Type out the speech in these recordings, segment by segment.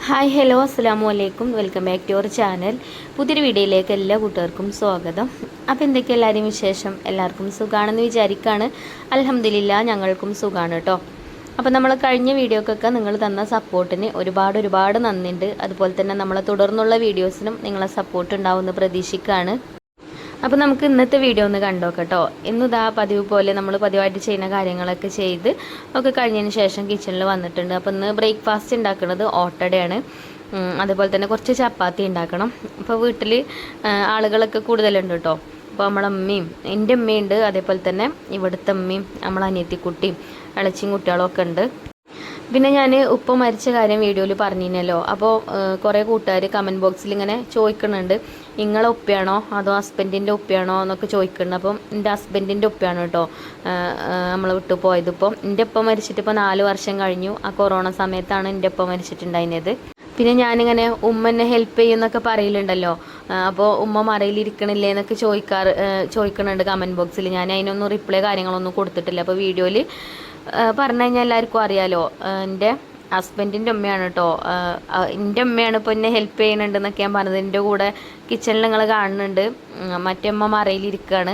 Hi hello അസ്സാം വലൈക്കും welcome back to our channel. പുതിയൊരു വീഡിയോയിലേക്ക് എല്ലാ കൂട്ടുകാർക്കും സ്വാഗതം. അപ്പോൾ എന്തൊക്കെ എല്ലാവരും വിശേഷം? എല്ലാവർക്കും സുഖമാണെന്ന് വിചാരിക്കുകയാണ്. അൽഹംദുലില്ലാ ഞങ്ങൾക്കും സുഖമാണ് കേട്ടോ. അപ്പോൾ നമ്മൾ കഴിഞ്ഞ വീഡിയോക്കൊക്കെ നിങ്ങൾ തന്ന സപ്പോർട്ടിന് ഒരുപാട് നന്ദിയുണ്ട്. അതുപോലെ തന്നെ നമ്മളെ തുടർന്നുള്ള വീഡിയോസിനും നിങ്ങളെ സപ്പോർട്ട് ഉണ്ടാവുമെന്ന് പ്രതീക്ഷിക്കുകയാണ്. അപ്പോൾ നമുക്ക് ഇന്നത്തെ വീഡിയോ ഒന്ന് കണ്ടോക്കട്ടോ. ഇന്നിതാ പതിവ് പോലെ നമ്മൾ പതിവായിട്ട് ചെയ്യുന്ന കാര്യങ്ങളൊക്കെ ചെയ്ത് ഒക്കെ കഴിഞ്ഞതിന് ശേഷം കിച്ചണിൽ വന്നിട്ടുണ്ട്. അപ്പോൾ ഇന്ന് ബ്രേക്ക്ഫാസ്റ്റ് ഉണ്ടാക്കുന്നത് ഓട്ടടയാണ്. അതുപോലെ തന്നെ കുറച്ച് ചപ്പാത്തി ഉണ്ടാക്കണം. അപ്പോൾ വീട്ടിൽ ആളുകളൊക്കെ കൂടുതലുണ്ട് കേട്ടോ. അപ്പോൾ നമ്മളമ്മയും എൻ്റെ അമ്മയുണ്ട്, അതേപോലെ തന്നെ ഇവിടുത്തെ അമ്മയും നമ്മളെ അനിയത്തിക്കുട്ടിയും ഇളച്ചിയും കുട്ടികളും ഒക്കെ ഉണ്ട്. പിന്നെ ഞാൻ ഉപ്പ മരിച്ച കാര്യം വീഡിയോയിൽ പറഞ്ഞിരുന്നല്ലോ. അപ്പോൾ കുറേ കൂട്ടുകാർ കമൻറ്റ് ബോക്സിൽ ഇങ്ങനെ ചോദിക്കുന്നുണ്ട്, നിങ്ങളെ ഉപ്പയാണോ അതോ ഹസ്ബൻഡിൻ്റെ ഉപ്പയാണോ എന്നൊക്കെ ചോദിക്കുന്നുണ്ട്. അപ്പം എൻ്റെ ഹസ്ബൻഡിൻ്റെ ഉപ്പയാണ് കേട്ടോ നമ്മൾ വിട്ടു പോയത്. ഇപ്പം എൻ്റെ ഉപ്പ മരിച്ചിട്ട് ഇപ്പോൾ 4 വർഷം കഴിഞ്ഞു. ആ കൊറോണ സമയത്താണ് എൻ്റെ ഉപ്പ മരിച്ചിട്ടുണ്ടായിരുന്നത്. പിന്നെ ഞാനിങ്ങനെ ഉമ്മ എന്നെ ഹെൽപ്പ് ചെയ്യുമെന്നൊക്കെ പറയലുണ്ടല്ലോ. അപ്പോൾ ഉമ്മ മറയിലിരിക്കണില്ലേ എന്നൊക്കെ ചോദിക്കുന്നുണ്ട് കമൻറ്റ് ബോക്സിൽ. ഞാൻ അതിനൊന്നും റിപ്ലൈ കാര്യങ്ങളൊന്നും കൊടുത്തിട്ടില്ല. അപ്പോൾ വീഡിയോയിൽ പറഞ്ഞു കഴിഞ്ഞാൽ എല്ലാവർക്കും അറിയാലോ, എൻ്റെ ഹസ്ബൻഡിൻ്റെ ഉമ്മയാണ് കേട്ടോ. എൻ്റെ ഉമ്മയാണ് ഇപ്പോൾ എന്നെ ഹെൽപ്പ് ചെയ്യുന്നുണ്ടെന്നൊക്കെ ഞാൻ പറഞ്ഞത്. എൻ്റെ കൂടെ കിച്ചണിൽ നിങ്ങൾ കാണുന്നുണ്ട്. മറ്റേ അമ്മ മറയിലിരിക്കുകയാണ്.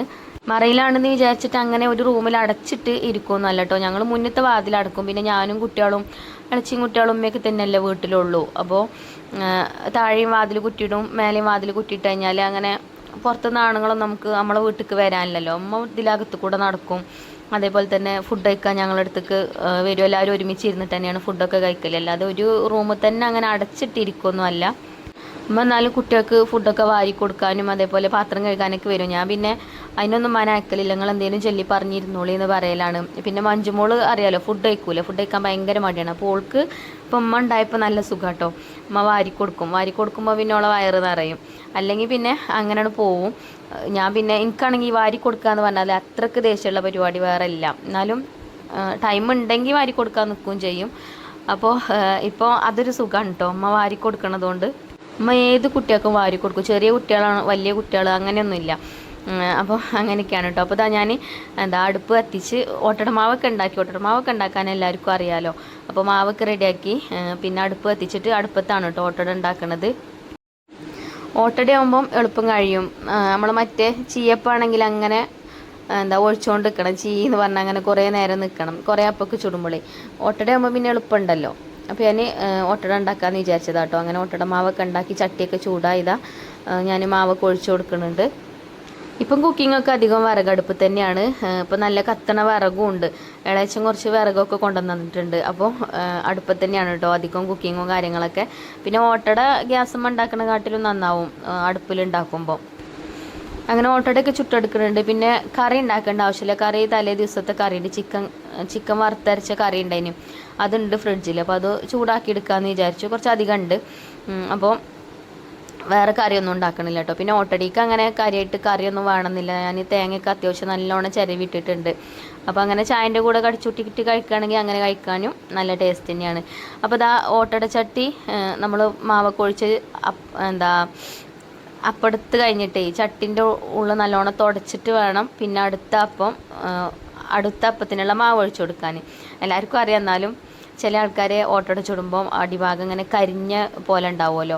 മറയിലാണെന്ന് വിചാരിച്ചിട്ട് അങ്ങനെ ഒരു റൂമിൽ അടച്ചിട്ട് ഇരിക്കുമെന്നല്ല കേട്ടോ. ഞങ്ങൾ മുന്നത്തെ വാതിലടക്കും. പിന്നെ ഞാനും കുട്ടികളും ഇളച്ചിയും കുട്ടികളും ഉമ്മയൊക്കെ തന്നെയല്ലേ വീട്ടിലുള്ളൂ. അപ്പോൾ താഴെയും വാതിൽ കുറ്റിയിടും, മേലെയും വാതിൽ കുറ്റിയിട്ട് കഴിഞ്ഞാൽ അങ്ങനെ പുറത്തുനിന്ന് ആണുങ്ങളും നമുക്ക് നമ്മളെ വീട്ടിലേക്ക് വരാനില്ലല്ലോ. അമ്മ ഇതിലകത്ത് കൂടെ നടക്കും. അതേപോലെ തന്നെ ഫുഡ് കഴിക്കാൻ ഞങ്ങളുടെ അടുത്തേക്ക് വരും. എല്ലാവരും ഒരുമിച്ച് ഇരുന്നിട്ട് തന്നെയാണ് ഫുഡൊക്കെ കഴിക്കല്. അല്ലാതെ ഒരു റൂമിൽ തന്നെ അങ്ങനെ അടച്ചിട്ടിരിക്കൊന്നും അല്ല. അമ്മ എന്നാലും കുട്ടികൾക്ക് ഫുഡൊക്കെ വാരി കൊടുക്കാനും അതേപോലെ പാത്രം കഴുകാനൊക്കെ വരും. ഞാൻ പിന്നെ അതിനൊന്നും മനക്കലില്ല. നിങ്ങൾ എന്തെങ്കിലും ചൊല്ലി പറഞ്ഞിരുന്നോളി എന്ന് പറയലാണ്. പിന്നെ മഞ്ജുമോള് അറിയാലോ, ഫുഡ് കഴിക്കാൻ ഭയങ്കര മടിയാണ്. അപ്പോൾ ഓൾക്ക് ഇപ്പം അമ്മ ഉണ്ടായപ്പോൾ നല്ല സുഖം കേട്ടോ. അമ്മ വാരി കൊടുക്കുമ്പോൾ പിന്നെ ഓളെ വയറ് നിറയും. അല്ലെങ്കിൽ പിന്നെ അങ്ങനെയാണ് പോവും. ഞാൻ പിന്നെ എനിക്കാണെങ്കിൽ വാരി കൊടുക്കുക എന്ന് പറഞ്ഞാൽ അത്രയ്ക്ക് ദേഷ്യമുള്ള പരിപാടി വേറെ ഇല്ല. എന്നാലും ടൈം ഉണ്ടെങ്കിൽ വാരി കൊടുക്കാൻ നിൽക്കുകയും ചെയ്യും. അപ്പോൾ ഇപ്പോൾ അതൊരു സുഖമാണ് കേട്ടോ, അമ്മ വാരി കൊടുക്കണതുകൊണ്ട്. അമ്മ ഏത് കുട്ടികൾക്കും വാരി കൊടുക്കും. ചെറിയ കുട്ടികളാണ്, വലിയ കുട്ടികൾ അങ്ങനെയൊന്നുമില്ല. അപ്പോൾ അങ്ങനെയൊക്കെയാണ് കേട്ടോ. അപ്പോൾ ഞാൻ അടുപ്പ് കത്തിച്ച് ഓട്ടടമാവൊക്കെ ഉണ്ടാക്കാൻ എല്ലാവർക്കും അറിയാമല്ലോ. അപ്പോൾ മാവൊക്കെ റെഡിയാക്കി പിന്നെ അടുപ്പ് കത്തിച്ചിട്ട് അടുപ്പത്താണ് കേട്ടോ ഓട്ടട ഉണ്ടാക്കുന്നത്. ഓട്ടടയാകുമ്പം എളുപ്പം കഴിയും. നമ്മൾ മറ്റേ ചീയപ്പാണെങ്കിൽ അങ്ങനെ ഒഴിച്ചുകൊണ്ട് നിൽക്കണം. എന്ന് പറഞ്ഞാൽ അങ്ങനെ കുറേ നേരം നിൽക്കണം, കുറേ അപ്പൊക്കെ ചുടുമ്പോഴേ. ഓട്ടടയാകുമ്പോൾ പിന്നെ എളുപ്പമുണ്ടല്ലോ. അപ്പോൾ ഞാൻ ഓട്ടട ഉണ്ടാക്കാമെന്ന് വിചാരിച്ചതാട്ടോ. അങ്ങനെ ഓട്ടട മാവൊക്കെ ഉണ്ടാക്കി ചട്ടിയൊക്കെ ചൂടായതാ ഞാൻ മാവൊക്കെ ഒഴിച്ചു കൊടുക്കുന്നുണ്ട്. ഇപ്പം കുക്കിങ്ങൊക്കെ അധികം വിറകടുപ്പ് തന്നെയാണ്. ഇപ്പം നല്ല കത്തണ വിറകും ഉണ്ട്. ഇളയച്ചൻ കുറച്ച് വിറകൊക്കെ കൊണ്ടുവന്നിട്ടുണ്ട്. അപ്പോൾ അടുപ്പത്ത് തന്നെയാണ് കേട്ടോ അധികം കുക്കിങ്ങും കാര്യങ്ങളൊക്കെ. പിന്നെ ഓട്ടട ഗ്യാസുമ്മ ഉണ്ടാക്കുന്ന കാട്ടിലും നന്നാവും അടുപ്പിലുണ്ടാക്കുമ്പോൾ. അങ്ങനെ ഓട്ടടയൊക്കെ ചുട്ടെടുക്കുന്നുണ്ട്. പിന്നെ കറി ഉണ്ടാക്കേണ്ട ആവശ്യമില്ല. കറി തലേ ദിവസത്തെ കറിയുണ്ട്. ചിക്കൻ വറുത്തരച്ച കറി ഉണ്ടായിന്, അതുണ്ട് ഫ്രിഡ്ജിൽ. അപ്പോൾ അത് ചൂടാക്കി എടുക്കാമെന്ന് വിചാരിച്ചു. കുറച്ച് അധികം ഉണ്ട്. അപ്പോൾ വേറെ കറിയൊന്നും ഉണ്ടാക്കണില്ല കേട്ടോ. പിന്നെ ഓട്ടടിക്ക് അങ്ങനെ കറിയൊന്നും വേണമെന്നില്ല. ഞാൻ തേങ്ങയൊക്കെ അത്യാവശ്യം നല്ലോണം ചിരവിട്ടിട്ടുണ്ട്. അപ്പോൾ അങ്ങനെ ചായൻ്റെ കൂടെ കടിച്ചുട്ടിക്കിട്ട് കഴിക്കുകയാണെങ്കിൽ അങ്ങനെ കഴിക്കാനും നല്ല ടേസ്റ്റ് തന്നെയാണ്. അപ്പോൾ ഇതാ ഓട്ടട ചട്ടി നമ്മൾ മാവൊക്കെ ഒഴിച്ച് അപ്പെടുത്ത് കഴിഞ്ഞിട്ടേ ചട്ടിൻ്റെ ഉള്ളിൽ നല്ലോണം തുടച്ചിട്ട് വേണം പിന്നെ അടുത്ത അപ്പത്തിനുള്ള മാവ് ഒഴിച്ചു കൊടുക്കാൻ. എല്ലാവർക്കും അറിയാം. എന്നാലും ചില ആൾക്കാരെ ഓട്ടട ചുടുമ്പം അടിഭാഗം ഇങ്ങനെ കരിഞ്ഞ പോലെ ഉണ്ടാവുമല്ലോ.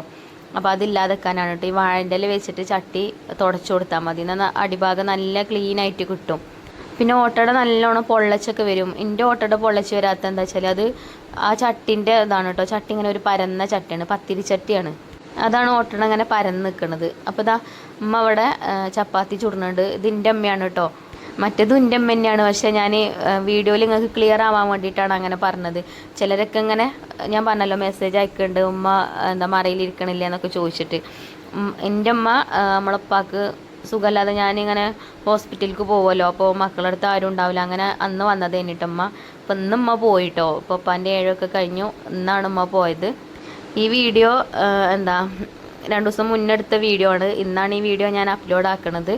അപ്പോൾ അതില്ലാതെക്കാനാണ് കേട്ടോ ഈ വാഴൻ്റെ ഇല വെച്ചിട്ട് ചട്ടി തുടച്ചു കൊടുത്താൽ മതി. എന്നാൽ അടിഭാഗം നല്ല ക്ലീനായിട്ട് കിട്ടും. പിന്നെ ഓട്ടട നല്ലോണം പൊള്ളച്ചൊക്കെ വരും. എൻ്റെ ഓട്ടട പൊള്ളച്ച് വരാത്ത എന്താ വെച്ചാൽ അത് ആ ചട്ടിൻ്റെ ഇതാണ് കേട്ടോ. ചട്ടി ഇങ്ങനെ ഒരു പരന്ന ചട്ടിയാണ്, പത്തിരി ചട്ടിയാണ്. അതാണ് ഓട്ടട ഇങ്ങനെ പരന്ന് നിൽക്കുന്നത്. അപ്പോൾ ഇതാ അമ്മ അവിടെ ചപ്പാത്തി ചുടുന്നുണ്ട്. ഇതിൻ്റെ അമ്മയാണ് കേട്ടോ. മറ്റേതും എൻ്റെ അമ്മ തന്നെയാണ്. പക്ഷേ ഞാൻ വീഡിയോയിൽ നിങ്ങൾക്ക് ക്ലിയർ ആവാൻ വേണ്ടിയിട്ടാണ് അങ്ങനെ പറഞ്ഞത്. ചിലരൊക്കെ ഇങ്ങനെ ഞാൻ പറഞ്ഞല്ലോ മെസ്സേജ് അയക്കുന്നുണ്ട്, ഉമ്മ മറയിലിരിക്കണില്ല എന്നൊക്കെ ചോദിച്ചിട്ട്. എൻ്റെ അമ്മ നമ്മളപ്പാക്ക് സുഖമല്ലാതെ ഞാനിങ്ങനെ ഹോസ്പിറ്റലിലേക്ക് പോകുമല്ലോ. അപ്പോൾ മക്കളുടെ അടുത്ത് ആരും ഉണ്ടാവില്ല. അങ്ങനെ അന്ന് വന്നത് കഴിഞ്ഞിട്ടമ്മ. അപ്പോൾ ഇന്ന് ഉമ്മ പോയിട്ടോ. ഇപ്പോൾ ഉപ്പാൻ്റെ 7 കഴിഞ്ഞു. ഇന്നാണ് ഉമ്മ പോയത്. ഈ വീഡിയോ 2 ദിവസം മുന്നെടുത്ത വീഡിയോ ആണ്. ഇന്നാണ് ഈ വീഡിയോ ഞാൻ അപ്ലോഡ് ആക്കണത്.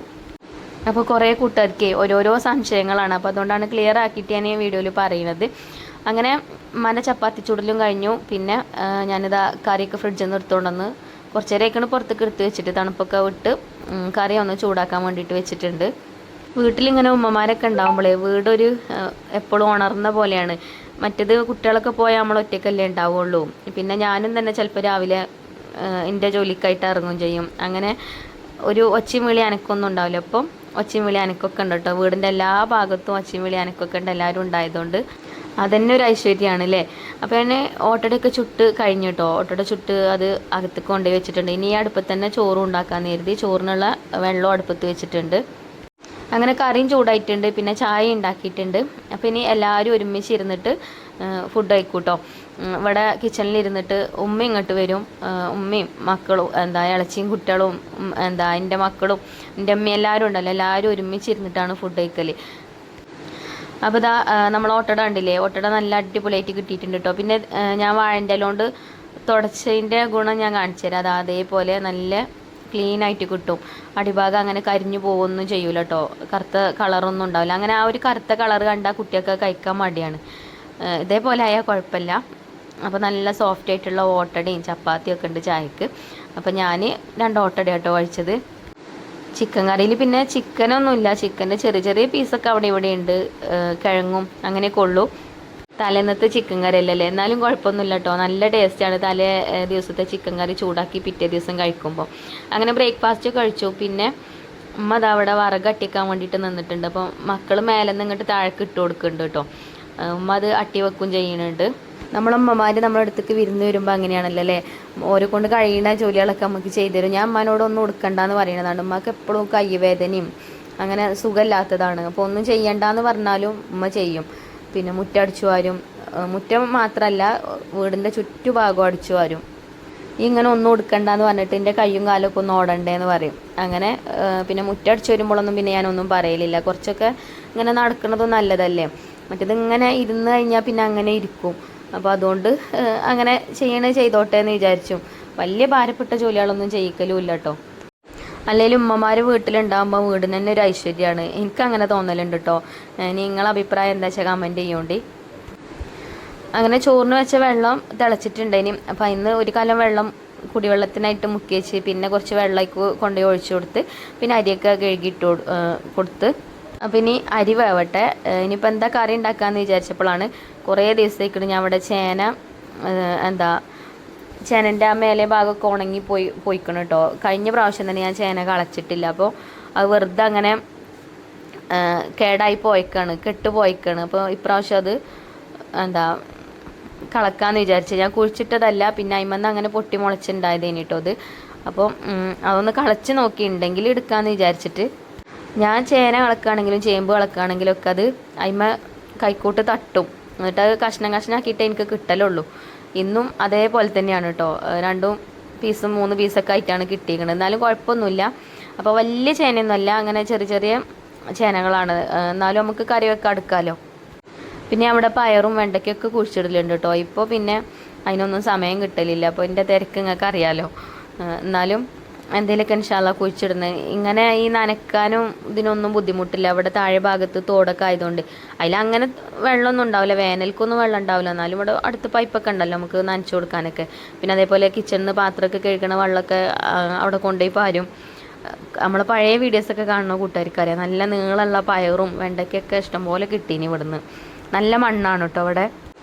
അപ്പോൾ കുറേ കൂട്ടുകാർക്ക് ഓരോരോ സംശയങ്ങളാണ്. അപ്പോൾ അതുകൊണ്ടാണ് ക്ലിയർ ആക്കിയിട്ട് ഞാൻ ഈ വീഡിയോയിൽ പറയുന്നത്. അങ്ങനെ മന ചപ്പാത്തി ചുടലും കഴിഞ്ഞു. പിന്നെ ഞാനിതാ കറിയൊക്കെ ഫ്രിഡ്ജിൽ നിന്ന് എടുത്തുകൊണ്ടുവന്ന് കുറച്ച് നേരമൊക്കെയാണ് പുറത്തേക്ക് എടുത്ത് വെച്ചിട്ട് തണുപ്പൊക്കെ വിട്ട് കറി ഒന്ന് ചൂടാക്കാൻ വേണ്ടിയിട്ട് വെച്ചിട്ടുണ്ട്. വീട്ടിലിങ്ങനെ ഉമ്മമാരൊക്കെ ഉണ്ടാകുമ്പോഴേ വീടൊരു എപ്പോഴും ഉണർന്ന പോലെയാണ്. മറ്റേത് കുട്ടികളൊക്കെ പോയാൽ നമ്മൾ ഒറ്റയ്ക്കല്ലേ ഉണ്ടാവുള്ളൂ. പിന്നെ ഞാനും തന്നെ ചിലപ്പോൾ രാവിലെ എൻ്റെ ജോലിക്കായിട്ട് ഇറങ്ങും ചെയ്യും. അങ്ങനെ ഒരു ഒച്ചയും വിളി അനക്കൊന്നും ഉണ്ടാവില്ല. അപ്പം ഒച്ചയും വിളി അനക്കൊക്കെ ഉണ്ട് കേട്ടോ. വീടിൻ്റെ എല്ലാ ഭാഗത്തും ഒച്ചയും വിളി അനക്കൊക്കെ ഉണ്ട്, എല്ലാവരും ഉണ്ടായതുകൊണ്ട് അതന്നെ ഒരു ഐശ്വര്യമാണ് അല്ലേ. അപ്പോൾ എന്നെ ഓട്ടടയൊക്കെ ചുട്ട് കഴിഞ്ഞു കേട്ടോ. ഓട്ടട ചുട്ട് അത് അകത്ത് കൊണ്ടുപോയി വെച്ചിട്ടുണ്ട്. ഇനി ഈ അടുപ്പത്ത് തന്നെ ചോറും ഉണ്ടാക്കാമെന്ന് കരുതി ചോറിനുള്ള വെള്ളം അടുപ്പത്ത് വെച്ചിട്ടുണ്ട്. അങ്ങനെ കറിയും ചൂടായിട്ടുണ്ട്, പിന്നെ ചായ ഉണ്ടാക്കിയിട്ടുണ്ട്. അപ്പോൾ ഇനി എല്ലാവരും ഒരുമിച്ച് ഇരുന്നിട്ട് ഫുഡ് കഴിക്കൂട്ടോ. ഇവിടെ കിച്ചണിൽ ഇരുന്നിട്ട് ഉമ്മ ഇങ്ങോട്ട് വരും. ഉമ്മയും മക്കളും ഇളച്ചിയും കുട്ടികളും എൻ്റെ മക്കളും എൻ്റെ അമ്മയും എല്ലാവരും ഉണ്ടല്ലോ, എല്ലാവരും ഒരുമിച്ച് ഇരുന്നിട്ടാണ് ഫുഡ് കഴിക്കൽ. അപ്പോൾ നമ്മൾ ഓട്ടട കണ്ടില്ലേ, ഓട്ടട നല്ല അടിപൊളിയായിട്ട് കിട്ടിയിട്ടുണ്ട് കേട്ടോ. പിന്നെ ഞാൻ വാഴൻ്റെ ഇലകൊണ്ട് തുടച്ചതിൻ്റെ ഗുണം ഞാൻ കാണിച്ചു തരാം. അതേപോലെ നല്ല ക്ലീൻ ആയിട്ട് കിട്ടും. അടിഭാഗം അങ്ങനെ കരിഞ്ഞു പോകുമൊന്നും ചെയ്യൂല കേട്ടോ. കറുത്ത കളറൊന്നും ഉണ്ടാവില്ല. അങ്ങനെ ആ ഒരു കറുത്ത കളർ കണ്ടാൽ കുട്ടിയൊക്കെ കഴിക്കാൻ മടിയാണ്. ഇതേപോലെ ആയാൽ കുഴപ്പമില്ല. അപ്പോൾ നല്ല സോഫ്റ്റ് ആയിട്ടുള്ള ഓട്ടടയും ചപ്പാത്തിയും ഒക്കെ ഉണ്ട് ചായക്ക്. അപ്പോൾ ഞാൻ 2 ഓട്ടട കേട്ടോ കഴിച്ചത്. ചിക്കൻ കറിയിൽ പിന്നെ ചിക്കനൊന്നുമില്ല, ചിക്കൻ്റെ ചെറിയ ചെറിയ പീസൊക്കെ അവിടെ ഇവിടെ ഉണ്ട്, കിഴങ്ങും അങ്ങനെയൊക്കെ ഉള്ളൂ. തലേന്നത്തെ ചിക്കൻ കറി അല്ലല്ലേ, എന്നാലും കുഴപ്പമൊന്നുമില്ല കേട്ടോ. നല്ല ടേസ്റ്റാണ് തലേ ദിവസത്തെ ചിക്കൻ കറി ചൂടാക്കി പിറ്റേ ദിവസം കഴിക്കുമ്പോൾ. അങ്ങനെ ബ്രേക്ക്ഫാസ്റ്റ് കഴിച്ചു. പിന്നെ ഉമ്മ അവിടെ വിറക് അട്ടിക്കാൻ വേണ്ടിയിട്ട് നിന്നിട്ടുണ്ട്. അപ്പോൾ മക്കൾ മേലെ നിന്ന് ഇങ്ങോട്ട് താഴേക്ക് ഇട്ട് കൊടുക്കുന്നുണ്ട് കേട്ടോ. ഉമ്മ അത് അട്ടി വെക്കും ചെയ്യുന്നുണ്ട്. നമ്മളമ്മമാർ നമ്മുടെ അടുത്തേക്ക് വിരുന്ന് വരുമ്പോൾ അങ്ങനെയാണല്ലോ അല്ലേ, ഓരോ കൊണ്ട് കഴിയുന്ന ജോലികളൊക്കെ നമുക്ക് ചെയ്തു തരും. ഞാൻ ഉമ്മനോടൊന്നും കൊടുക്കണ്ടെന്ന് പറയുന്നതാണ്. ഉമ്മക്ക് എപ്പോഴും കൈവേദനയും അങ്ങനെ സുഖമില്ലാത്തതാണ്. അപ്പോൾ ഒന്നും ചെയ്യണ്ടെന്ന് പറഞ്ഞാലും ഉമ്മ ചെയ്യും. പിന്നെ മുറ്റം അടിച്ചു വാരും. മുറ്റം മാത്രമല്ല, വീടിൻ്റെ ചുറ്റുഭാഗം അടിച്ചു വാരും. ഇങ്ങനെ ഒന്നും എടുക്കണ്ടെന്ന് പറഞ്ഞിട്ട് എൻ്റെ കയ്യും കാലൊക്കെ ഒന്ന് ഓടണ്ടേന്ന് പറയും. അങ്ങനെ പിന്നെ മുറ്റം അടിച്ചു വരുമ്പോഴൊന്നും പിന്നെ ഞാനൊന്നും പറയലില്ല. കുറച്ചൊക്കെ ഇങ്ങനെ നടക്കുന്നതും നല്ലതല്ലേ. മറ്റേത് ഇങ്ങനെ ഇരുന്ന് കഴിഞ്ഞാൽ പിന്നെ അങ്ങനെ ഇരിക്കും. അപ്പോൾ അതുകൊണ്ട് അങ്ങനെ ചെയ്തോട്ടെ എന്ന് വിചാരിച്ചു. വലിയ ഭാരപ്പെട്ട ജോലികളൊന്നും ചെയ്യിക്കലും ഇല്ല കേട്ടോ. അല്ലെങ്കിൽ ഉമ്മമാർ വീട്ടിലുണ്ടാകുമ്പോൾ വീടിന് തന്നെ ഒരു ഐശ്വര്യമാണ്. എനിക്കങ്ങനെ തോന്നലുണ്ട് കേട്ടോ. നിങ്ങളെ അഭിപ്രായം എന്താ വെച്ചാൽ കമൻറ്റ് ചെയ്യോണ്ടി. അങ്ങനെ ചോറിന് വെച്ച വെള്ളം തിളച്ചിട്ടുണ്ടേനി. അപ്പോൾ അതിന് ഒരു കലം വെള്ളം കുടിവെള്ളത്തിനായിട്ട് മുക്കി വെച്ച് പിന്നെ കുറച്ച് വെള്ളമൊക്കെ കൊണ്ടുപോയി ഒഴിച്ചു കൊടുത്ത് പിന്നെ അരിയൊക്കെ കഴുകിയിട്ട് കൊടുത്ത്. അപ്പോൾ ഇനി അരി വേവട്ടെ. ഇനിയിപ്പോൾ എന്താ കറി ഉണ്ടാക്കാമെന്ന് വിചാരിച്ചപ്പോഴാണ് കുറേ ദിവസത്തേക്കിട്ട് ഞാൻ അവിടെ ചേനൻ്റെ ആ മേലെ ഭാഗമൊക്കെ ഉണങ്ങി പോയിക്കണം കേട്ടോ. കഴിഞ്ഞ പ്രാവശ്യം തന്നെ ഞാൻ ചേന കളച്ചിട്ടില്ല. അപ്പോൾ അത് വെറുതെ അങ്ങനെ കേടായി കെട്ടുപോയിക്കാണ്. അപ്പോൾ ഇപ്രാവശ്യം അത് കളക്കാമെന്ന് വിചാരിച്ചു. ഞാൻ കുഴിച്ചിട്ടതല്ല, പിന്നെ അയിമന്ന് അങ്ങനെ പൊട്ടി മുളച്ചുണ്ടായതേനി കേട്ടോ അത്. അപ്പോൾ അതൊന്ന് കളച്ച് നോക്കിയിട്ടുണ്ടെങ്കിൽ എടുക്കാമെന്ന് വിചാരിച്ചിട്ട് ഞാൻ ചേന കളക്കുകയാണെങ്കിലും ചേമ്പ് കളക്കുകയാണെങ്കിലും ഒക്കെ അത് അയിമ കൈക്കോട്ട് തട്ടും. എന്നിട്ട് അത് കഷ്ണാക്കിയിട്ടേ എനിക്ക് കിട്ടലുള്ളൂ. ഇന്നും അതേപോലെ തന്നെയാണ് കേട്ടോ. 2 പീസും 3 പീസൊക്കെ ആയിട്ടാണ് കിട്ടിയിരിക്കുന്നത്. എന്നാലും കുഴപ്പമൊന്നുമില്ല. അപ്പോൾ വലിയ ചേനയൊന്നുമല്ല, അങ്ങനെ ചെറിയ ചെറിയ ചേനകളാണ്. എന്നാലും നമുക്ക് കറി വെക്കാൻ എടുക്കാമല്ലോ. പിന്നെ അവിടെ പയറും വെണ്ടയ്ക്കൊക്കെ കുഴിച്ചിടലുണ്ട് കേട്ടോ. ഇപ്പോൾ പിന്നെ അതിനൊന്നും സമയം കിട്ടലില്ല. അപ്പോൾ എൻ്റെ തിരക്ക് നിങ്ങൾക്ക് അറിയാമല്ലോ. എന്നാലും എന്തെങ്കിലുമൊക്കെ ഇൻഷാല്ലാ കുഴിച്ചിടുന്നത്. ഇങ്ങനെ ഈ നനയ്ക്കാനും ഇതിനൊന്നും ബുദ്ധിമുട്ടില്ല. അവിടെ താഴെ ഭാഗത്ത് തോടൊക്കെ ആയതുകൊണ്ട് അതിലങ്ങനെ വെള്ളമൊന്നും ഉണ്ടാവില്ല. വേനൽക്കൊന്നും വെള്ളം ഉണ്ടാവില്ല. എന്നാലും ഇവിടെ അടുത്ത് പൈപ്പൊക്കെ ഉണ്ടല്ലോ നമുക്ക് നനച്ചു കൊടുക്കാനൊക്കെ. പിന്നെ അതേപോലെ കിച്ചണിൽ നിന്ന് പാത്രമൊക്കെ കഴുകണ വെള്ളമൊക്കെ അവിടെ കൊണ്ടുപോയി പാരും. നമ്മളെ പഴയ വീഡിയോസൊക്കെ കാണുന്ന കൂട്ടുകാർക്കറിയാം. നല്ല നീളമുള്ള പയറും വെണ്ടയ്ക്കൊക്കെ ഇഷ്ടംപോലെ കിട്ടീനി ഇവിടുന്ന്. നല്ല മണ്ണാണ് കേട്ടോ അവിടെ.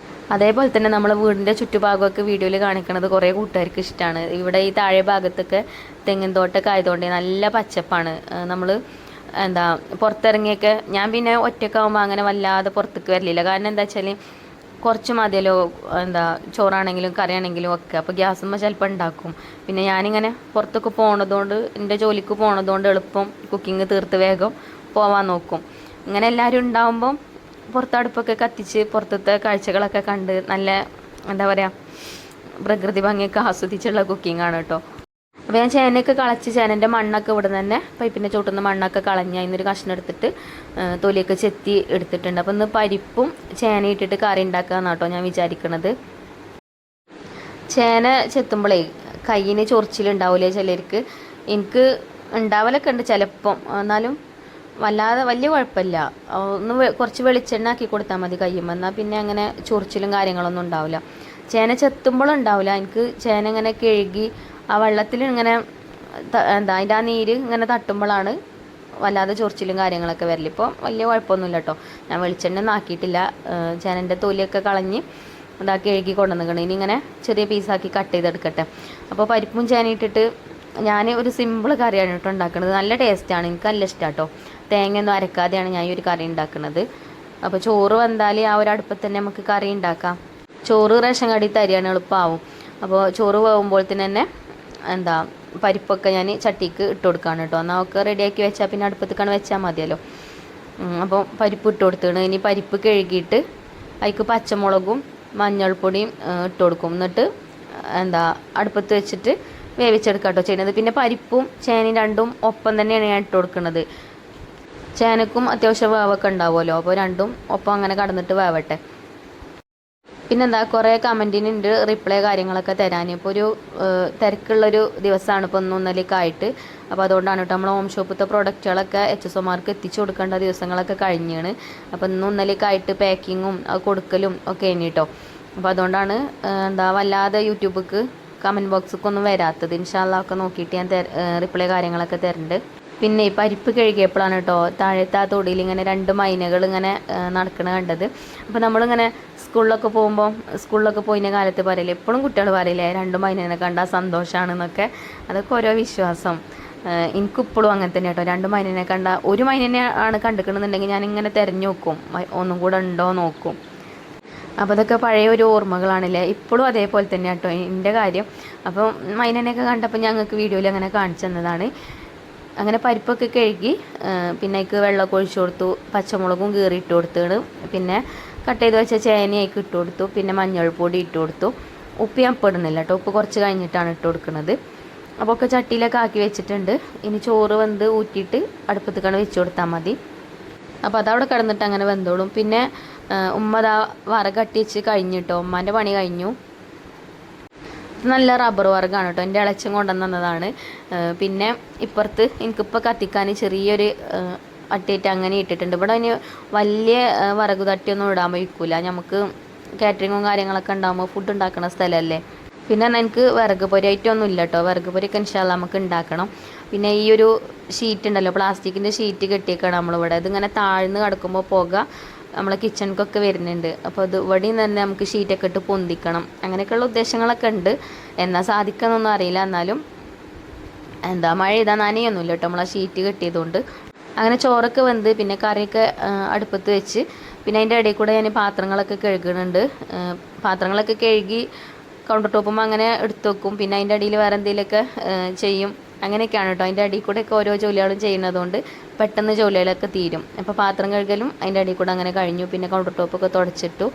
അതേപോലെ തന്നെ നമ്മൾ വീടിൻ്റെ ചുറ്റുഭാഗമൊക്കെ വീഡിയോയിൽ കാണിക്കുന്നത് കുറേ കൂട്ടുകാർക്ക് ഇഷ്ടമാണ്. ഇവിടെ ഈ താഴെ ഭാഗത്തൊക്കെ തെങ്ങിൻ തോട്ടമൊക്കെ ആയതുകൊണ്ട് നല്ല പച്ചപ്പാണ്. നമ്മൾ പുറത്തിറങ്ങിയൊക്കെ ഞാൻ പിന്നെ ഒറ്റക്കാവുമ്പോൾ അങ്ങനെ വല്ലാതെ പുറത്തേക്ക് വരലില്ല. കാരണം എന്താ വെച്ചാൽ കുറച്ച് മതിയല്ലോ ചോറാണെങ്കിലും കറിയാണെങ്കിലും ഒക്കെ. അപ്പോൾ ഗ്യാസുമ്മ ചിലപ്പോൾ ഉണ്ടാക്കും. പിന്നെ ഞാനിങ്ങനെ പുറത്തൊക്കെ പോണതുകൊണ്ട് എൻ്റെ ജോലിക്ക് പോണതുകൊണ്ട് എളുപ്പം കുക്കിംഗ് തീർത്ത് വേഗം പോവാൻ നോക്കും. ഇങ്ങനെ എല്ലാവരും ഉണ്ടാകുമ്പം പുറത്തടുപ്പൊക്കെ കത്തിച്ച് പുറത്തത്തെ കാഴ്ചകളൊക്കെ കണ്ട് നല്ല പ്രകൃതി ഭംഗിയൊക്കെ ആസ്വദിച്ചുള്ള കുക്കിംഗ് ആണ് കേട്ടോ. അപ്പോൾ ഞാൻ ചേനയൊക്കെ കളച്ച് ചേനൻ്റെ മണ്ണൊക്കെ ഇവിടെ തന്നെ പൈപ്പിൻ്റെ ചോട്ടുന്ന മണ്ണൊക്കെ കളഞ്ഞ് അതിനൊരു കഷ്ണം എടുത്തിട്ട് തൊലിയൊക്കെ ചെത്തി എടുത്തിട്ടുണ്ട്. അപ്പോൾ ഇന്ന് പരിപ്പും ചേന ഇട്ടിട്ട് കറി ഉണ്ടാക്കാമെന്നാണ് കേട്ടോ ഞാൻ വിചാരിക്കണത്. ചേന ചെത്തുമ്പോഴേ കയ്യിന് ചൊറിച്ചിലുണ്ടാവില്ലേ ചിലർക്ക്. എനിക്ക് ഉണ്ടാവലൊക്കെ ഉണ്ട് ചിലപ്പം. എന്നാലും വല്ലാതെ വലിയ കുഴപ്പമില്ല. കുറച്ച് വെളിച്ചെണ്ണ ആക്കി കൊടുത്താൽ മതി കയ്യുമ്പോൾ. എന്നാൽ പിന്നെ അങ്ങനെ ചൊറിച്ചിലും കാര്യങ്ങളൊന്നും ഉണ്ടാവില്ല. ചേന ചെത്തുമ്പോഴുണ്ടാവില്ല. എനിക്ക് ചേന ഇങ്ങനെ കഴുകി ആ വെള്ളത്തിൽ ഇങ്ങനെ അതിൻ്റെ ആ നീര് ഇങ്ങനെ തട്ടുമ്പോഴാണ് വല്ലാതെ ചൊറിച്ചിലും കാര്യങ്ങളൊക്കെ വരില്ല. ഇപ്പോൾ വലിയ കുഴപ്പമൊന്നുമില്ല കേട്ടോ. ഞാൻ വെളിച്ചെണ്ണ ഒന്നും ആക്കിയിട്ടില്ല. ചേനൻ്റെ തൊലിയൊക്കെ കളഞ്ഞ് ഇതാക്കി എഴുകി കൊണ്ടുവന്നിക്കണം. ഇനി ഇങ്ങനെ ചെറിയ പീസാക്കി കട്ട് ചെയ്തെടുക്കട്ടെ. അപ്പോൾ പരിപ്പും ചേനയിട്ടിട്ട് ഞാൻ ഒരു സിമ്പിൾ കറിയാണ് കേട്ടോ ഉണ്ടാക്കുന്നത്. നല്ല ടേസ്റ്റാണ്, എനിക്ക് നല്ല ഇഷ്ടമാണ് കേട്ടോ. തേങ്ങയൊന്നും അരക്കാതെയാണ് ഞാൻ ഈ ഒരു കറി ഉണ്ടാക്കുന്നത്. അപ്പോൾ ചോറ് വന്നാൽ ആ ഒരു അടുപ്പത്ത് തന്നെ നമുക്ക് കറി ഉണ്ടാക്കാം. ചോറ് റേഷൻ കടയിൽ അരിയാണ്, എളുപ്പമാവും. അപ്പോൾ ചോറ് പോകുമ്പോൾ തന്നെ പരിപ്പൊക്കെ ഞാൻ ചട്ടിക്ക് ഇട്ട് കൊടുക്കുകയാണ് കേട്ടോ. എന്നാൽ ഒക്കെ റെഡിയാക്കി വെച്ചാൽ പിന്നെ അടുപ്പത്തേക്കാണ് വെച്ചാൽ മതിയല്ലോ. അപ്പോൾ പരിപ്പ് ഇട്ട് കൊടുത്തിട്ട് ഇനി പരിപ്പ് കഴുകിയിട്ട് അതിക്ക് പച്ചമുളകും മഞ്ഞൾപ്പൊടിയും ഇട്ട് കൊടുക്കും. എന്നിട്ട് അടുപ്പത്ത് വെച്ചിട്ട് വേവിച്ചെടുക്കാം കേട്ടോ ചെയ്യുന്നത്. പിന്നെ പരിപ്പും ചേനയും രണ്ടും ഒപ്പം തന്നെയാണ് ഞാൻ ഇട്ട് കൊടുക്കുന്നത്. ചേനക്കും അത്യാവശ്യം വേവൊക്കെ ഉണ്ടാവുമല്ലോ, അപ്പോൾ രണ്ടും ഒപ്പം അങ്ങനെ കടന്നിട്ട് വേവട്ടെ. പിന്നെന്താ കുറേ കമൻറ്റിനുണ്ട് റിപ്ലൈ കാര്യങ്ങളൊക്കെ തരാൻ. ഇപ്പോൾ ഒരു തിരക്കുള്ളൊരു ദിവസമാണ് ഇപ്പോൾ ഒന്നൊന്നലേക്ക് ആയിട്ട്. അപ്പോൾ അതുകൊണ്ടാണ് കേട്ടോ നമ്മൾ ഹോം ഷോപ്പിലത്തെ പ്രൊഡക്റ്റുകളൊക്കെ HSOമാർക്ക് എത്തിച്ചു കൊടുക്കേണ്ട ദിവസങ്ങളൊക്കെ കഴിഞ്ഞാണ്. അപ്പോൾ ഇന്നൊന്നലേക്ക് ആയിട്ട് പാക്കിങ്ങും കൊടുക്കലും ഒക്കെ ഇനി കേട്ടോ. അപ്പോൾ അതുകൊണ്ടാണ് വല്ലാതെ യൂട്യൂബിലേക്ക് കമൻറ്റ് ബോക്സിലേക്കൊന്നും വരാത്തത്. ഇൻഷാ അല്ലാഹ് ഒക്കെ നോക്കിയിട്ട് ഞാൻ റിപ്ലൈ കാര്യങ്ങളൊക്കെ തരുന്നുണ്ട്. പിന്നെ ഈ പരിപ്പ് കഴുകിയപ്പോഴാണ് കേട്ടോ താഴത്തെ ആ തൊടിയിൽ ഇങ്ങനെ 2 മൈനകൾ ഇങ്ങനെ നടക്കണ കണ്ടത്. അപ്പോൾ നമ്മളിങ്ങനെ സ്കൂളിലൊക്കെ പോയിന കാലത്ത് പറയില്ലേ, എപ്പോഴും കുട്ടികൾ പറയില്ലേ 2 മൈനനെ കണ്ടാൽ സന്തോഷമാണെന്നൊക്കെ. അതൊക്കെ ഓരോ വിശ്വാസം. എനിക്കിപ്പോഴും അങ്ങനെ തന്നെ കേട്ടോ. 2 മൈനനെ കണ്ട, ഒരു മൈനനെ ആണ് കണ്ടിക്കണമെന്നുണ്ടെങ്കിൽ ഞാനിങ്ങനെ തിരഞ്ഞു നോക്കും, ഒന്നും കൂടെ ഉണ്ടോ നോക്കും. അപ്പോൾ അതൊക്കെ പഴയ ഒരു ഓർമ്മകളാണല്ലേ. ഇപ്പോഴും അതേപോലെ തന്നെ കേട്ടോ എൻ്റെ കാര്യം. അപ്പോൾ മൈനനെയൊക്കെ കണ്ടപ്പോൾ ഞങ്ങൾക്ക് വീഡിയോയിൽ അങ്ങനെ കാണിച്ചു തന്നതാണ്. അങ്ങനെ പരിപ്പൊക്കെ കഴുകി പിന്നെ അതിക്ക് വെള്ളമൊക്കെ ഒഴിച്ചു കൊടുത്തു, പച്ചമുളകും കീറി ഇട്ട് കൊടുത്താണ്. പിന്നെ കട്ട് ചെയ്ത് വെച്ച ചേനയൊക്കെ ഇട്ട് കൊടുത്തു. പിന്നെ മഞ്ഞൾപ്പൊടി ഇട്ട് കൊടുത്തു. ഉപ്പ് ഞാൻ ഇടുന്നില്ല കേട്ടോ, ഉപ്പ് കുറച്ച് കഴിഞ്ഞിട്ടാണ് ഇട്ട് കൊടുക്കുന്നത്. അപ്പോൾ ഒക്കെ ചട്ടിയിലൊക്കെ ആക്കി വെച്ചിട്ടുണ്ട്. ഇനി ചോറ് വെന്ത് ഊറ്റിയിട്ട് അടുപ്പത്തേക്കാണ് വെച്ച് കൊടുത്താൽ മതി. അപ്പോൾ അതവിടെ കിടന്നിട്ട് അങ്ങനെ വെന്തോളും. പിന്നെ ഉമ്മ വിറകട്ടി വെച്ച് കഴിഞ്ഞിട്ടോ, ഉമ്മാൻ്റെ പണി കഴിഞ്ഞു. നല്ല റബ്ബർ വർഗ്ഗമാണ് കേട്ടോ, എൻ്റെ ഇളച്ചം കൊണ്ടുവന്നതാണ്. പിന്നെ ഇപ്പുറത്ത് എനിക്കിപ്പോൾ കത്തിക്കാൻ ചെറിയൊരു അട്ടിയിട്ട് അങ്ങനെ ഇട്ടിട്ടുണ്ട്. ഇവിടെ ഇനി വലിയ വിറക് തട്ടിയൊന്നും ഇടാൻ വയ്ക്കില്ല, നമുക്ക് കാറ്ററിങ്ങും കാര്യങ്ങളൊക്കെ ഉണ്ടാകുമ്പോൾ ഫുഡ് ഉണ്ടാക്കുന്ന സ്ഥലമല്ലേ. പിന്നെ എനിക്ക് വിറക് പൊരിയായിട്ടൊന്നും ഇല്ല കേട്ടോ. വിറക് പൊരിയൊക്കെ ഇൻഷാ അല്ലാഹ് നമുക്ക് ഉണ്ടാക്കണം. പിന്നെ ഈ ഒരു ഷീറ്റ് ഉണ്ടല്ലോ, പ്ലാസ്റ്റിക്കിൻ്റെ ഷീറ്റ് കെട്ടിയേക്കാണ് നമ്മളിവിടെ. ഇതിങ്ങനെ താഴ്ന്ന് കിടക്കുമ്പോൾ പുക നമ്മളെ കിച്ചണിക്കൊക്കെ വരുന്നുണ്ട്. അപ്പോൾ അത് ഇവിടെയും തന്നെ നമുക്ക് ഷീറ്റൊക്കെ ഇട്ട് പൊന്തിക്കണം. അങ്ങനെയൊക്കെയുള്ള ഉദ്ദേശങ്ങളൊക്കെ ഉണ്ട്. എന്നാൽ സാധിക്കാമെന്നൊന്നും അറിയില്ല. എന്നാലും മഴ ചെയ്താൽ നനയൊന്നുമില്ല കേട്ടോ നമ്മൾ ആ ഷീറ്റ് കെട്ടിയതുകൊണ്ട്. അങ്ങനെ ചോറൊക്കെ വെന്ത് പിന്നെ കറിയൊക്കെ അടുപ്പത്ത് വെച്ച് പിന്നെ അതിൻ്റെ ഇടയിൽ കൂടെ ഞാൻ പാത്രങ്ങളൊക്കെ കഴുകുന്നുണ്ട്. പാത്രങ്ങളൊക്കെ കഴുകി കൗണ്ടർ ടോപ്പും അങ്ങനെ എടുത്ത് വെക്കും. പിന്നെ അതിൻ്റെ അടിയിൽ വേറെ എന്തെങ്കിലുമൊക്കെ ചെയ്യും. അങ്ങനെയൊക്കെയാണ് കേട്ടോ. അതിൻ്റെ അടിയിൽ കൂടെയൊക്കെ ഓരോ ജോലികളും ചെയ്യുന്നതുകൊണ്ട് പെട്ടെന്ന് ജോലികളൊക്കെ തീരും. അപ്പോൾ പാത്രം കഴുകലും അതിൻ്റെ അടിയിൽ കൂടെ അങ്ങനെ കഴിഞ്ഞു. പിന്നെ കൗണ്ടർ ടോപ്പൊക്കെ തുടച്ചിട്ടു.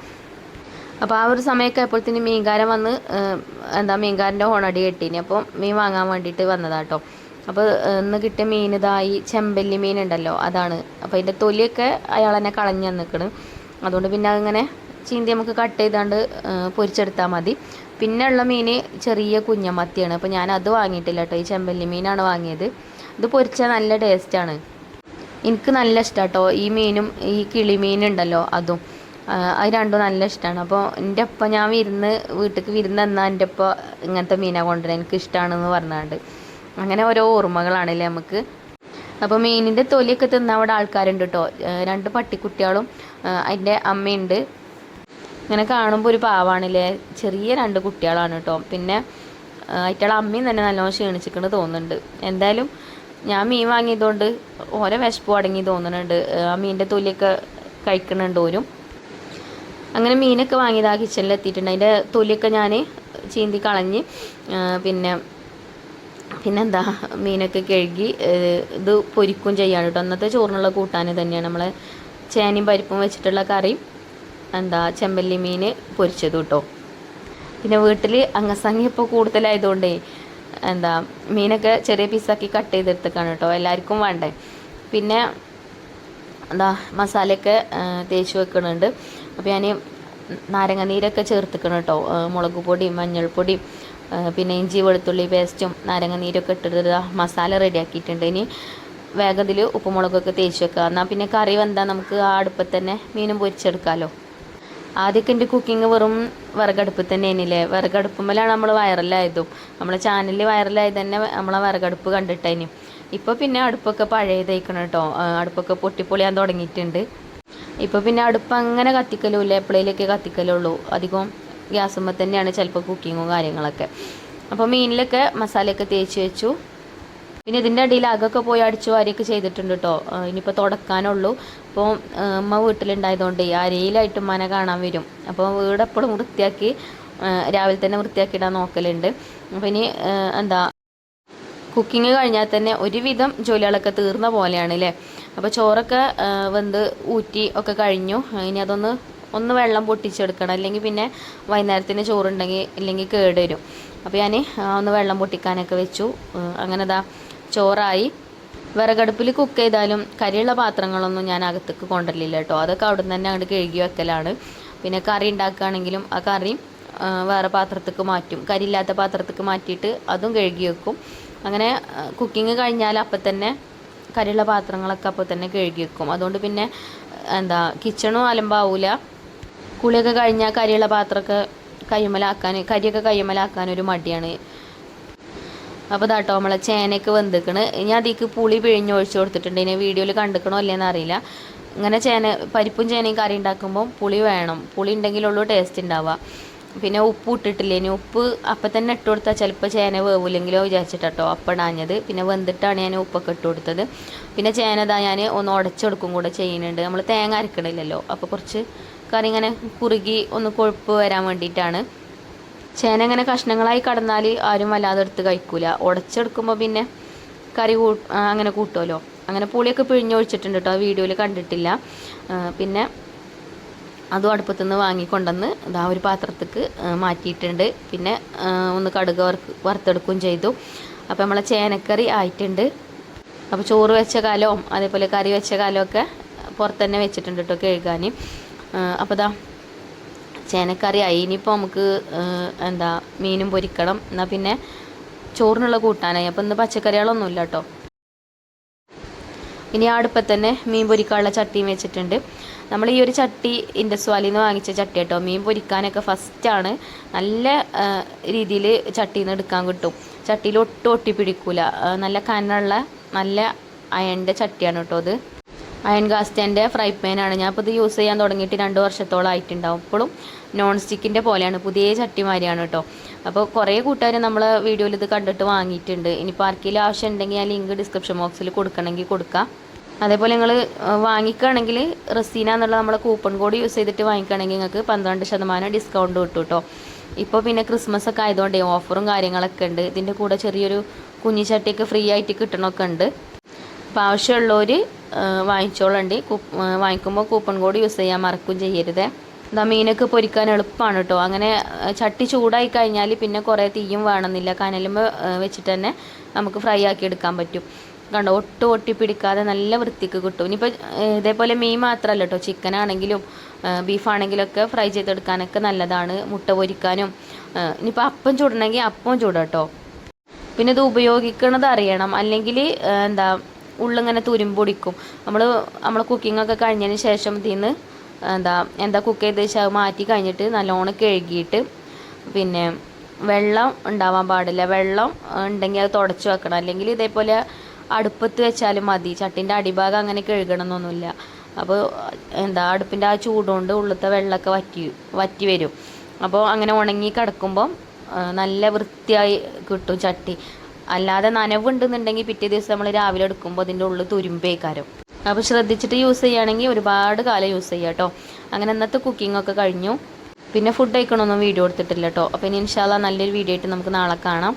അപ്പോൾ ആ ഒരു സമയമൊക്കെ ആയപ്പോഴത്തേന് മീൻകാരൻ വന്ന് മീൻകാരൻ്റെ ഹോണടി കെട്ടീനി. അപ്പോൾ മീൻ വാങ്ങാൻ വേണ്ടിയിട്ട് വന്നതാട്ടോ. അപ്പോൾ ഇന്ന് കിട്ടിയ മീൻ ഇതായി ചെമ്പല്ലി മീൻ ഉണ്ടല്ലോ, അതാണ്. അപ്പോൾ അതിൻ്റെ തൊലിയൊക്കെ അയാൾ തന്നെ കളഞ്ഞു തന്നിക്കണ്. അതുകൊണ്ട് പിന്നെ അതിങ്ങനെ ചീന്തി നമുക്ക് കട്ട് ചെയ്താണ്ട് പൊരിച്ചെടുത്താൽ മതി. പിന്നെ ഉള്ള മീൻ ചെറിയ കുഞ്ഞമത്തിയാണ്. അപ്പോൾ ഞാൻ അത് വാങ്ങിയിട്ടില്ല കേട്ടോ, ഈ ചെമ്പല്ലി മീനാണ് വാങ്ങിയത്. ഇത് പൊരിച്ചാൽ നല്ല ടേസ്റ്റാണ്, എനിക്ക് നല്ല ഇഷ്ടമാണ് കേട്ടോ. ഈ മീനും ഈ കിളിമീനുണ്ടല്ലോ അതും, അത് രണ്ടും നല്ല ഇഷ്ടമാണ്. അപ്പോൾ എൻ്റെ ഒപ്പം ഞാൻ വീട്ടിലേക്ക് വിരുന്ന് എന്നാൽ എൻ്റെ ഒപ്പം ഇങ്ങനത്തെ മീനാണ് കൊണ്ടുവരാൻ എനിക്ക് ഇഷ്ടമാണെന്ന് പറഞ്ഞാണ്ട്. അങ്ങനെ ഓരോ ഓർമ്മകളാണല്ലേ നമുക്ക്. അപ്പോൾ മീനിൻ്റെ തൊലിയൊക്കെ തിന്നാൻ അവിടെ ആൾക്കാരുണ്ട് കേട്ടോ. 2 പട്ടിക്കുട്ടികളും അതിൻ്റെ അമ്മയുണ്ട്. ഇങ്ങനെ കാണുമ്പോൾ ഒരു പാവാണല്ലേ, ചെറിയ 2 കുട്ടികളാണ് കേട്ടോ. പിന്നെ അതിൻ്റെ അമ്മയും തന്നെ നല്ലോണം ക്ഷീണിച്ചിക്കണ് തോന്നുന്നുണ്ട്. എന്തായാലും ഞാൻ മീൻ വാങ്ങിയതുകൊണ്ട് ഓരോ വിശപ്പ് അടങ്ങി തോന്നുന്നുണ്ട്. ആ മീനിൻ്റെ തൊലിയൊക്കെ കഴിക്കുന്നുണ്ട് ഓരും. അങ്ങനെ മീനൊക്കെ വാങ്ങിയത് ആ കിച്ചണിൽ എത്തിയിട്ടുണ്ട്. അതിൻ്റെ തൊലിയൊക്കെ ഞാൻ ചീന്തി കളഞ്ഞ് പിന്നെന്താ മീനൊക്കെ കഴുകി ഇത് പൊരിക്കും ചെയ്യാണ് കേട്ടോ. അന്നത്തെ ചോറിനുള്ള കൂട്ടാൻ തന്നെയാണ് നമ്മളെ ചേനയും പരിപ്പും വെച്ചിട്ടുള്ള കറിയും ചെമ്പല്ലി മീൻ പൊരിച്ചത് കേട്ടോ. പിന്നെ വീട്ടിൽ അംഗസംഖ്യ ഇപ്പോൾ കൂടുതലായതുകൊണ്ടേ മീനൊക്കെ ചെറിയ പീസാക്കി കട്ട് ചെയ്തെടുത്തേക്കാണ് കേട്ടോ, എല്ലാവർക്കും വേണ്ടേ. പിന്നെ മസാലയൊക്കെ തേച്ച് വെക്കുന്നുണ്ട്. അപ്പോൾ ഞാൻ നാരങ്ങ നീരൊക്കെ ചേർത്തിക്കണം കേട്ടോ. മുളക് പൊടിയും മഞ്ഞൾപ്പൊടിയും പിന്നെ ഇഞ്ചി വെളുത്തുള്ളി പേസ്റ്റും നാരങ്ങ നീരൊക്കെ ഇട്ടിട്ട് മസാല റെഡിയാക്കിയിട്ടുണ്ട്. ഇനി വേഗത്തിൽ ഉപ്പുമുളകൊക്കെ തേച്ച് വെക്കുക. എന്നാൽ പിന്നെ കറി വെന്താൽ നമുക്ക് ആ അടുപ്പത്ത് തന്നെ മീനും പൊരിച്ചെടുക്കാമല്ലോ. ആദ്യമൊക്കെ എൻ്റെ കുക്കിംഗ് വെറും വിറകടുപ്പ് തന്നെ ആയിരുന്നില്ലേ. വിറകടുപ്പുമ്മലാണ് നമ്മൾ വൈറലായതും. നമ്മളെ ചാനലിൽ വൈറലായത് തന്നെ നമ്മളെ വിറകടുപ്പ് കണ്ടിട്ടേനും. ഇപ്പോൾ പിന്നെ അടുപ്പൊക്കെ പഴയതേക്കണം കേട്ടോ, അടുപ്പൊക്കെ പൊട്ടിപ്പൊളിയാൻ തുടങ്ങിയിട്ടുണ്ട്. ഇപ്പോൾ പിന്നെ അടുപ്പ് അങ്ങനെ കത്തിക്കലുമില്ല, എപ്പോഴേലൊക്കെ കത്തിക്കലുള്ളൂ. അധികം ഗ്യാസുമ്മ തന്നെയാണ് ചിലപ്പോൾ കുക്കിങ്ങും കാര്യങ്ങളൊക്കെ. അപ്പോൾ മീനിലൊക്കെ മസാലയൊക്കെ തേച്ച് വെച്ചു. പിന്നെ ഇതിൻ്റെ ഇടയിൽ അകൊക്കെ പോയി അടിച്ചു വാരിയൊക്കെ ചെയ്തിട്ടുണ്ട് കേട്ടോ. ഇനിയിപ്പോൾ തുടക്കാനുള്ളൂ. അപ്പോൾ അമ്മ വീട്ടിലുണ്ടായതുകൊണ്ട് ആരെയിലായിട്ട് ഉമ്മാനെ കാണാൻ വരും. അപ്പോൾ വീട് എപ്പോഴും വൃത്തിയാക്കി രാവിലെ തന്നെ വൃത്തിയാക്കിയിടാൻ നോക്കലുണ്ട്. അപ്പോൾ ഇനി എന്താ കുക്കിങ് കഴിഞ്ഞാൽ തന്നെ ഒരുവിധം ജോലികളൊക്കെ തീർന്ന പോലെയാണ് അല്ലേ. അപ്പോൾ ചോറൊക്കെ വെന്ത് ഊറ്റി ഒക്കെ കഴിഞ്ഞു. ഇനി ഒന്ന് വെള്ളം പൊട്ടിച്ചെടുക്കണം, അല്ലെങ്കിൽ പിന്നെ വൈകുന്നേരത്തിന് ചോറുണ്ടെങ്കിൽ ഇല്ലെങ്കിൽ കേട് വരും. അപ്പോൾ ഞാൻ ഒന്ന് വെള്ളം പൊട്ടിക്കാനൊക്കെ വെച്ചു. അങ്ങനെ ചോറായി. വിറകടുപ്പിൽ കുക്ക് ചെയ്താലും കരിയുള്ള പാത്രങ്ങളൊന്നും ഞാൻ അകത്തേക്ക് കൊണ്ടുവരില്ല കേട്ടോ. അതൊക്കെ അവിടെ നിന്ന് തന്നെ അങ്ങോട്ട് കഴുകി വെക്കലാണ്. പിന്നെ കറി ഉണ്ടാക്കുകയാണെങ്കിലും ആ കറി വേറെ പാത്രത്തേക്ക് മാറ്റും, കരിയില്ലാത്ത പാത്രത്തേക്ക് മാറ്റിയിട്ട് അതും കഴുകി വെക്കും. അങ്ങനെ കുക്കിങ് കഴിഞ്ഞാൽ അപ്പം തന്നെ കരിയുള്ള പാത്രങ്ങളൊക്കെ അപ്പോൾ തന്നെ കഴുകി വെക്കും. അതുകൊണ്ട് പിന്നെ കിച്ചണും അലമ്പാവൂല. കുളിയൊക്കെ കഴിഞ്ഞാൽ കരിയുള്ള പാത്രമൊക്കെ കരിയൊക്കെ കയ്യുമ്മലാക്കാൻ ഒരു മടിയാണ്. അപ്പോൾ ഇതാട്ടോ നമ്മളെ ചേനയൊക്കെ വെന്തിക്കണ്. ഞാൻ അതിലേക്ക് പുളി പിഴിഞ്ഞ് ഒഴിച്ച് കൊടുത്തിട്ടുണ്ട്. ഇനി വീഡിയോയിൽ കണ്ടിക്കണോ അല്ലേന്ന് അറിയില്ല. ഇങ്ങനെ പരിപ്പും ചേനയും കറി ഉണ്ടാക്കുമ്പോൾ പുളി വേണം, പുളി ഉണ്ടെങ്കിലുള്ളൂ ടേസ്റ്റ് ഉണ്ടാവുക. പിന്നെ ഉപ്പ് ഇട്ടിട്ടില്ല. ഇനി ഉപ്പ് അപ്പം തന്നെ ഇട്ട് കൊടുത്താൽ ചിലപ്പോൾ ചേന വേവില്ലെങ്കിലോ വിചാരിച്ചിട്ടോ അപ്പം ഇടാഞ്ഞത്. പിന്നെ വെന്തിട്ടാണ് ഞാൻ ഉപ്പൊക്കെ ഇട്ട് കൊടുത്തത്. പിന്നെ ചേന ഞാൻ ഒന്ന് ഉടച്ചെടുക്കും കൂടെ ചെയ്യുന്നുണ്ട്. നമ്മൾ തേങ്ങ അരക്കണില്ലല്ലോ, അപ്പോൾ കുറച്ച് കറി ഇങ്ങനെ കുറുകി ഒന്ന് കൊഴുപ്പ് വരാൻ വേണ്ടിയിട്ടാണ്. ചേന ഇങ്ങനെ കഷ്ണങ്ങളായി കടന്നാൽ ആരും വല്ലാതെ എടുത്ത് കഴിക്കൂല. ഉടച്ചെടുക്കുമ്പോൾ പിന്നെ കറി അങ്ങനെ കൂട്ടുമല്ലോ. അങ്ങനെ പുളിയൊക്കെ പിഴിഞ്ഞൊഴിച്ചിട്ടുണ്ട് കേട്ടോ, വീഡിയോയിൽ കണ്ടിട്ടില്ല. പിന്നെ അതും അടുപ്പത്തുനിന്ന് വാങ്ങിക്കൊണ്ടുവന്ന് ഒരു പാത്രത്തേക്ക് മാറ്റിയിട്ടുണ്ട്. പിന്നെ ഒന്ന് കടുക് വറുത്തെടുക്കുകയും ചെയ്തു. അപ്പോൾ നമ്മളെ ചേനക്കറി ആയിട്ടുണ്ട്. അപ്പോൾ ചോറ് വെച്ച കാലവും അതേപോലെ കറി വെച്ച കാലമൊക്കെ പുറത്ത് തന്നെ വെച്ചിട്ടുണ്ട് കേട്ടോ കഴുകാൻ. അപ്പോൾ ചേനക്കറി ആയി. ഇനിയിപ്പോൾ നമുക്ക് മീനും പൊരിക്കണം. എന്നാൽ പിന്നെ ചോറിനുള്ള കൂട്ടാനായി. അപ്പോൾ ഇന്ന് പച്ചക്കറികളൊന്നുമില്ല കേട്ടോ. ഇനി അടുപ്പത്ത് തന്നെ മീൻ പൊരിക്കാനുള്ള ചട്ടിയും വെച്ചിട്ടുണ്ട്. നമ്മൾ ഈ ഒരു ചട്ടി ഇൻഡസ്വാലിൽ നിന്ന് വാങ്ങിച്ച ചട്ടി കേട്ടോ. മീൻ പൊരിക്കാനൊക്കെ ഫസ്റ്റാണ്. നല്ല രീതിയിൽ ചട്ടിയിൽ നിന്ന് എടുക്കാൻ കിട്ടും. ചട്ടിയിൽ ഒട്ടും ഒട്ടിപ്പിടിക്കൂല. നല്ല കനുള്ള നല്ല അയണിൻ്റെ ചട്ടിയാണ് കേട്ടോ അത്. അയൺ കാസ്റ്റൻ്റെ ഫ്രൈ പാനാണ്. ഞാൻ ഇപ്പോൾ ഇത് യൂസ് ചെയ്യാൻ തുടങ്ങിയിട്ട് 2 വർഷത്തോളം ആയിട്ടുണ്ടാവും. ഇപ്പോഴും നോൺ സ്റ്റിക്കിൻ്റെ പോലെയാണ്, പുതിയ ചട്ടിമാരിയാണ് കേട്ടോ. അപ്പോൾ കുറേ കൂട്ടുകാർ നമ്മൾ വീഡിയോയിൽ ഇത് കണ്ടിട്ട് വാങ്ങിയിട്ടുണ്ട്. ഇനിയിപ്പോൾ ആർക്കെങ്കിലും ആവശ്യം ഉണ്ടെങ്കിൽ ഞാൻ ലിങ്ക് ഡിസ്ക്രിപ്ഷൻ ബോക്സിൽ കൊടുക്കണമെങ്കിൽ കൊടുക്കാം. അതേപോലെ നിങ്ങൾ വാങ്ങിക്കുകയാണെങ്കിൽ റസീന എന്നുള്ള നമ്മളെ കൂപ്പൺ കോഡ് യൂസ് ചെയ്തിട്ട് വാങ്ങിക്കുകയാണെങ്കിൽ നിങ്ങൾക്ക് 12% ഡിസ്കൗണ്ട് കിട്ടും കേട്ടോ. ഇപ്പോൾ പിന്നെ ക്രിസ്മസ് ഒക്കെ ആയതുകൊണ്ട് ഓഫറും കാര്യങ്ങളൊക്കെ ഉണ്ട്. ഇതിൻ്റെ കൂടെ ചെറിയൊരു കുഞ്ഞിച്ചട്ടിയൊക്കെ ഫ്രീ ആയിട്ട് കിട്ടണമൊക്കെ ഉണ്ട്. അപ്പോൾ ആവശ്യമുള്ളവർ വാങ്ങിച്ചോളണ്ടി. വാങ്ങിക്കുമ്പോൾ കൂപ്പൺ കോഡ് യൂസ് ചെയ്യാൻ മറക്കും ചെയ്യരുത്. മീനൊക്കെ പൊരിക്കാൻ എളുപ്പമാണ് കേട്ടോ. അങ്ങനെ ചട്ടി ചൂടായി കഴിഞ്ഞാൽ പിന്നെ കുറേ തീയും വേണമെന്നില്ല. കനലുമ്പോൾ വെച്ചിട്ട് തന്നെ നമുക്ക് ഫ്രൈ ആക്കി എടുക്കാൻ പറ്റും. കണ്ടോ, ഒട്ടും ഒട്ടിപ്പിടിക്കാതെ നല്ല വൃത്തിക്ക് കിട്ടും. ഇനിയിപ്പോൾ ഇതേപോലെ മീൻ മാത്രമല്ല കേട്ടോ, ചിക്കനാണെങ്കിലും ബീഫാണെങ്കിലൊക്കെ ഫ്രൈ ചെയ്തെടുക്കാനൊക്കെ നല്ലതാണ്. മുട്ട പൊരിക്കാനും. ഇനിയിപ്പോൾ അപ്പം ചൂടണമെങ്കിൽ അപ്പം ചൂടാം കേട്ടോ. പിന്നെ ഇത് ഉപയോഗിക്കണത് അറിയണം, അല്ലെങ്കിൽ ഉള്ളിങ്ങനെ തുരുമ്പൊടിക്കും. നമ്മൾ കുക്കിങ്ങൊക്കെ കഴിഞ്ഞതിന് ശേഷം ഇതിൽ നിന്ന് കുക്ക് ചെയ്ത് വെച്ചാൽ മാറ്റി കഴിഞ്ഞിട്ട് നല്ലോണം കഴുകിയിട്ട് പിന്നെ വെള്ളം ഉണ്ടാവാൻ പാടില്ല. വെള്ളം ഉണ്ടെങ്കിൽ അത് തുടച്ച് വെക്കണം. അല്ലെങ്കിൽ ഇതേപോലെ അടുപ്പത്ത് വെച്ചാലും മതി. ചട്ടിൻ്റെ അടിഭാഗം അങ്ങനെ കഴുകണമെന്നൊന്നുമില്ല. അപ്പോൾ അടുപ്പിൻ്റെ ആ ചൂടുകൊണ്ട് ഉള്ളിലത്തെ വെള്ളമൊക്കെ വറ്റി വരും. അപ്പോൾ അങ്ങനെ ഉണങ്ങി കിടക്കുമ്പം നല്ല വൃത്തിയായി കിട്ടും ചട്ടി. അല്ലാതെ നനവുണ്ടെന്നുണ്ടെങ്കിൽ പിറ്റേ ദിവസം നമ്മൾ രാവിലെ എടുക്കുമ്പോൾ അതിൻ്റെ ഉള്ളിൽ തുരുമ്പേക്കാരം. അപ്പോൾ ശ്രദ്ധിച്ചിട്ട് യൂസ് ചെയ്യുകയാണെങ്കിൽ ഒരുപാട് കാലം യൂസ് ചെയ്യാം കേട്ടോ. അങ്ങനെ ഇന്നത്തെ കുക്കിങ്ങൊക്കെ കഴിഞ്ഞു. പിന്നെ ഫുഡ് കഴിക്കണമൊന്നും വീഡിയോ എടുത്തിട്ടില്ല കേട്ടോ. അപ്പോൾ ഇനി ഇൻഷാ അല്ലാഹ് നല്ലൊരു വീഡിയോ ആയിട്ട് നമുക്ക് നാളെ കാണാം.